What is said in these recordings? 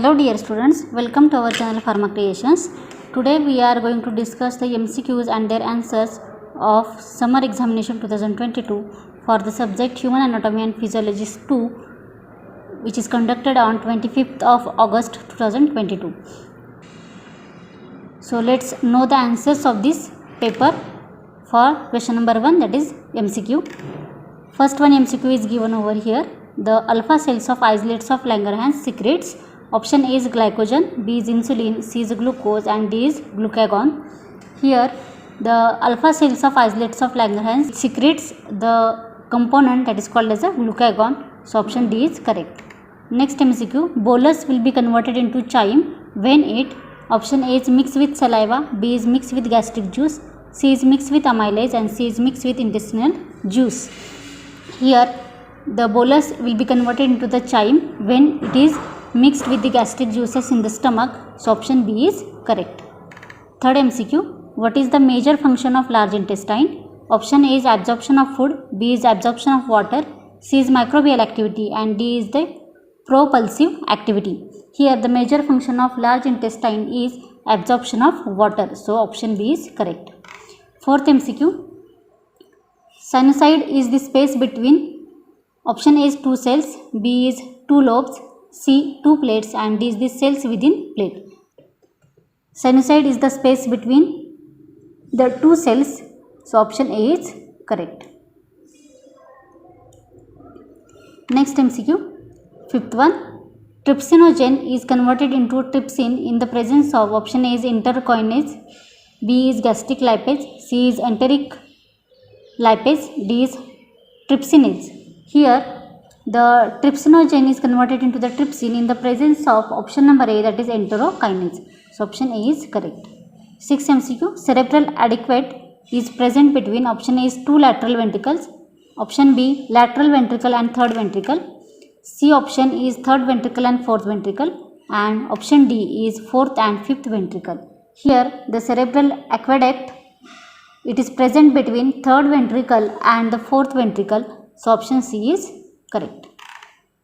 Hello dear students, welcome to our channel Pharma Creations. Today we are going to discuss the MCQs and their answers of Summer Examination 2022 for the subject Human Anatomy and Physiology 2, which is conducted on 25th of August 2022. So let's know the answers of this paper for question number 1, that is MCQ. First one MCQ is given over here. The alpha cells of islets of Langerhans secretes. Option A is glycogen, B is insulin, C is glucose and D is glucagon. Here the alpha cells of islets of Langerhans secretes the component that is called as a glucagon. So option D is correct. Next MCQ, bolus will be converted into chyme when it, option A is mixed with saliva, B is mixed with gastric juice, C is mixed with amylase and C is mixed with intestinal juice. Here the bolus will be converted into the chyme when it is mixed with the gastric juices in the stomach. So option B is correct. Third MCQ, what is the major function of large intestine? Option A is absorption of food, B is absorption of water, C is microbial activity and D is the propulsive activity. Here the major function of large intestine is absorption of water. So option B is correct. Fourth MCQ, sinusoid is the space between, option A is 2 cells, B is 2 lobes, C 2 plates and D is the cells within plate. Sinusoid is the space between the 2 cells. So option A is correct. Next MCQ, fifth one, trypsinogen is converted into trypsin in the presence of, option A is enterokinase, B is gastric lipase, C is enteric lipase, D is trypsinase. Here the trypsinogen is converted into the trypsin in the presence of, option number A, that is enterokinase. So option A is correct. Sixth MCQ, cerebral adequate is present between, option A is 2 lateral ventricles, option B lateral ventricle and third ventricle, C option is third ventricle and fourth ventricle and option D is fourth and fifth ventricle. Here the cerebral aqueduct, it is present between third ventricle and the fourth ventricle. So option C is correct.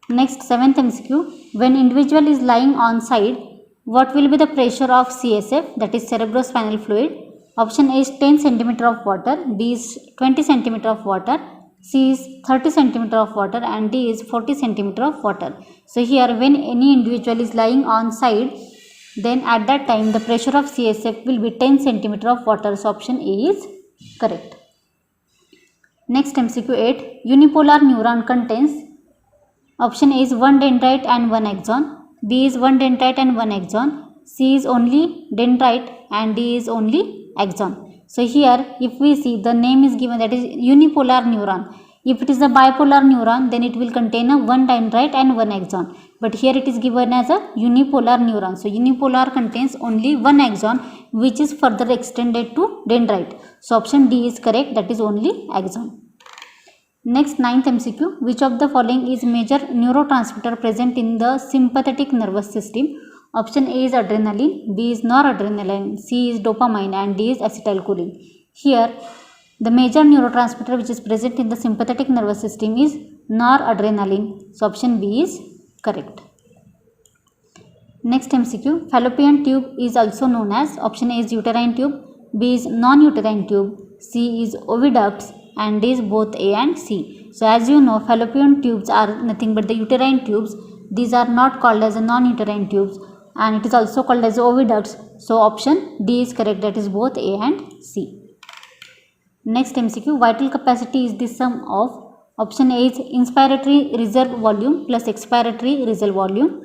Next, seventh MCQ, when individual is lying on side, what will be the pressure of CSF, that is cerebrospinal fluid? Option A is 10 cm of water, B is 20 cm of water, C is 30 cm of water and D is 40 cm of water. So here when any individual is lying on side, then at that time the pressure of CSF will be 10 cm of water. So option A is correct. Next MCQ 8, unipolar neuron contains, option A is 1 dendrite and 1 axon, B is 1 dendrite and 1 axon, C is only dendrite and D is only axon. So here if we see the name is given, that is unipolar neuron. If it is a bipolar neuron, then it will contain a 1 dendrite and 1 axon. But here it is given as a unipolar neuron. So unipolar contains only 1 axon which is further extended to dendrite. So option D is correct, that is only axon. Next, ninth MCQ, which of the following is major neurotransmitter present in the sympathetic nervous system? Option A is adrenaline, B is noradrenaline, C is dopamine and D is acetylcholine. Here the major neurotransmitter which is present in the sympathetic nervous system is noradrenaline. So option B is correct. Next MCQ, fallopian tube is also known as, option A is uterine tube, B is non-uterine tube, C is oviducts and D is both A and C. So as you know, fallopian tubes are nothing but the uterine tubes. These are not called as a non-uterine tubes and it is also called as oviducts. So option D is correct, that is both A and C. Next MCQ, vital capacity is the sum of, option A is inspiratory reserve volume plus expiratory reserve volume,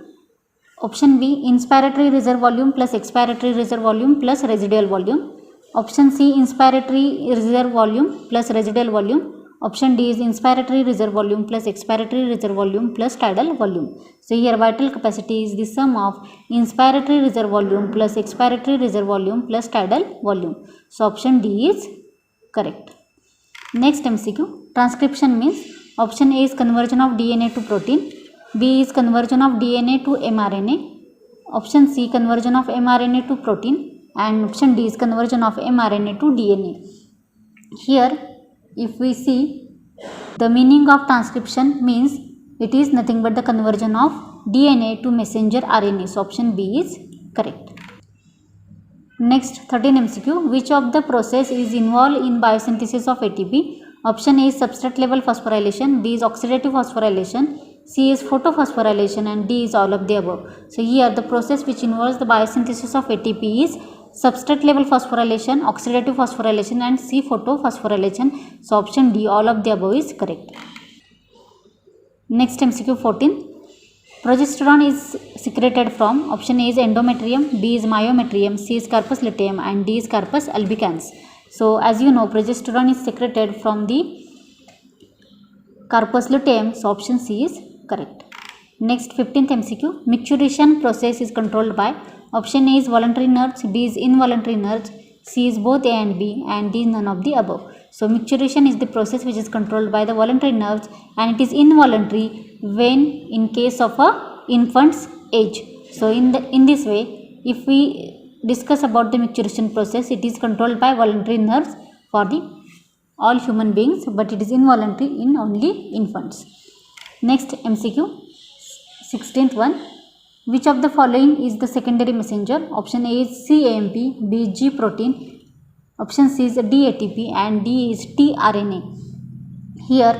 option B inspiratory reserve volume plus expiratory reserve volume plus residual volume, option C inspiratory reserve volume plus residual volume, option D is inspiratory reserve volume plus expiratory reserve volume plus tidal volume. So here vital capacity is the sum of inspiratory reserve volume plus expiratory reserve volume plus tidal volume. So option D is correct. Next MCQ, transcription means, option A is conversion of DNA to protein, B is conversion of DNA to mRNA, option C conversion of mRNA to protein and option D is conversion of mRNA to DNA. Here if we see, the meaning of transcription means it is nothing but the conversion of DNA to messenger RNA. So option B is correct. Next 13 MCQ. Which of the process is involved in biosynthesis of ATP? Option A is substrate level phosphorylation, B is oxidative phosphorylation, C is photophosphorylation, and D is all of the above. So here the process which involves the biosynthesis of ATP is substrate level phosphorylation, oxidative phosphorylation, and C photophosphorylation. So option D, all of the above is correct. Next MCQ 14. Progesterone is secreted from, option A is endometrium, B is myometrium, C is corpus luteum, and D is corpus albicans. So as you know, progesterone is secreted from the corpus luteum, so option C is correct. Next 15th MCQ. Maturation process is controlled by, option A is voluntary nerves, B is involuntary nerves, C is both A and B, and D is none of the above. So maturation is the process which is controlled by the voluntary nerves, and it is involuntary when in case of a infant's age. So in this way, if we discuss about the maturation process, it is controlled by voluntary nerves for the all human beings, but it is involuntary in only infants. Next MCQ 16th one. Which of the following is the secondary messenger? Option A is CAMP, B is G protein, option C is DATP, and D is tRNA. Here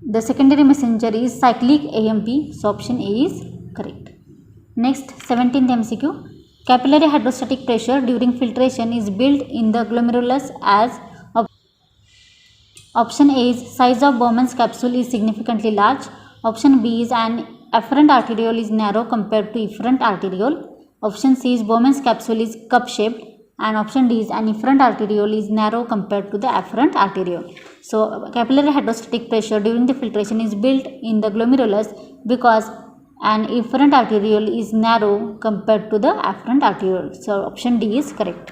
the secondary messenger is cyclic AMP, so option A is correct. Next 17th MCQ. Capillary hydrostatic pressure during filtration is built in the glomerulus as, option A is size of Bowman's capsule is significantly large, option B is an afferent arteriole is narrow compared to efferent arteriole, option C is Bowman's capsule is cup shaped, and option D is an efferent arteriole is narrow compared to the afferent arteriole. So capillary hydrostatic pressure during the filtration is built in the glomerulus because an efferent arteriole is narrow compared to the afferent arteriole. So option D is correct.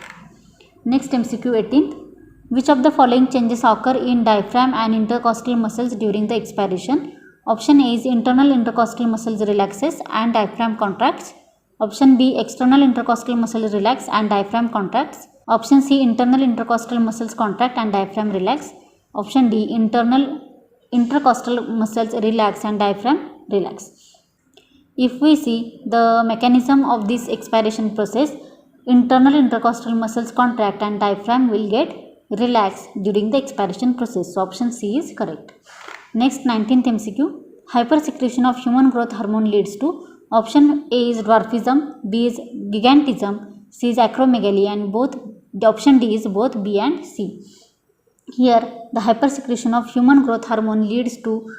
Next MCQ 18th. Which of the following changes occur in diaphragm and intercostal muscles during the expiration? Option A is internal intercostal muscles relaxes and diaphragm contracts. Option B, external intercostal muscles relax and diaphragm contracts. Option C, internal intercostal muscles contract and diaphragm relax. Option D, internal intercostal muscles relax and diaphragm relax. If we see the mechanism of this expiration process, internal intercostal muscles contract and diaphragm will get relaxed during the expiration process. So option C is correct. Next 19th MCQ. Hypersecretion of human growth hormone leads to, option A is dwarfism, B is gigantism, C is acromegaly, and option D is both B and C. Here the hypersecretion of human growth hormone leads to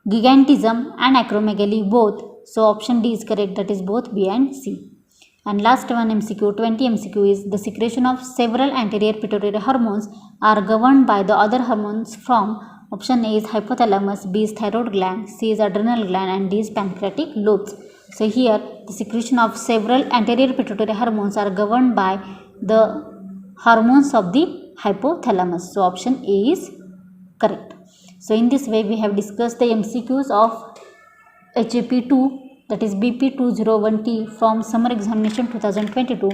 gigantism and acromegaly both. So option D is correct, that is both B and C. And last one MCQ 20 MCQ is the secretion of several anterior pituitary hormones are governed by the other hormones from, option A is hypothalamus, B is thyroid gland, C is adrenal gland, and D is pancreatic lobes. So here the secretion of several anterior pituitary hormones are governed by the hormones of the hypothalamus. So option A is correct. So in this way we have discussed the MCQs of HAP2, that is BP201T from summer examination 2022.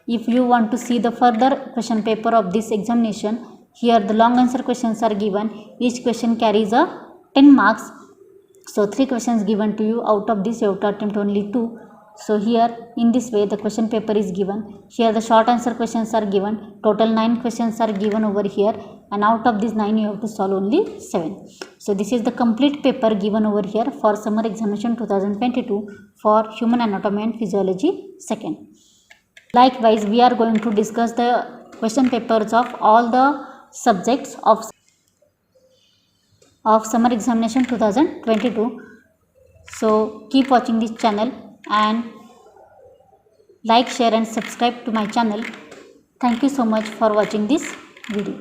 If you want to see the further question paper of this examination, here the long answer questions are given. Each question carries a 10 marks. So 3 questions given to you. Out of this you have to attempt only 2. So here in this way the question paper is given. Here the short answer questions are given. Total 9 questions are given over here, and out of these 9 you have to solve only 7. So this is the complete paper given over here for summer examination 2022 for human anatomy and physiology 2nd. Likewise, we are going to discuss the question papers of all the subjects of summer examination 2022. So keep watching this channel and like, share and subscribe to my channel. Thank you so much for watching this video.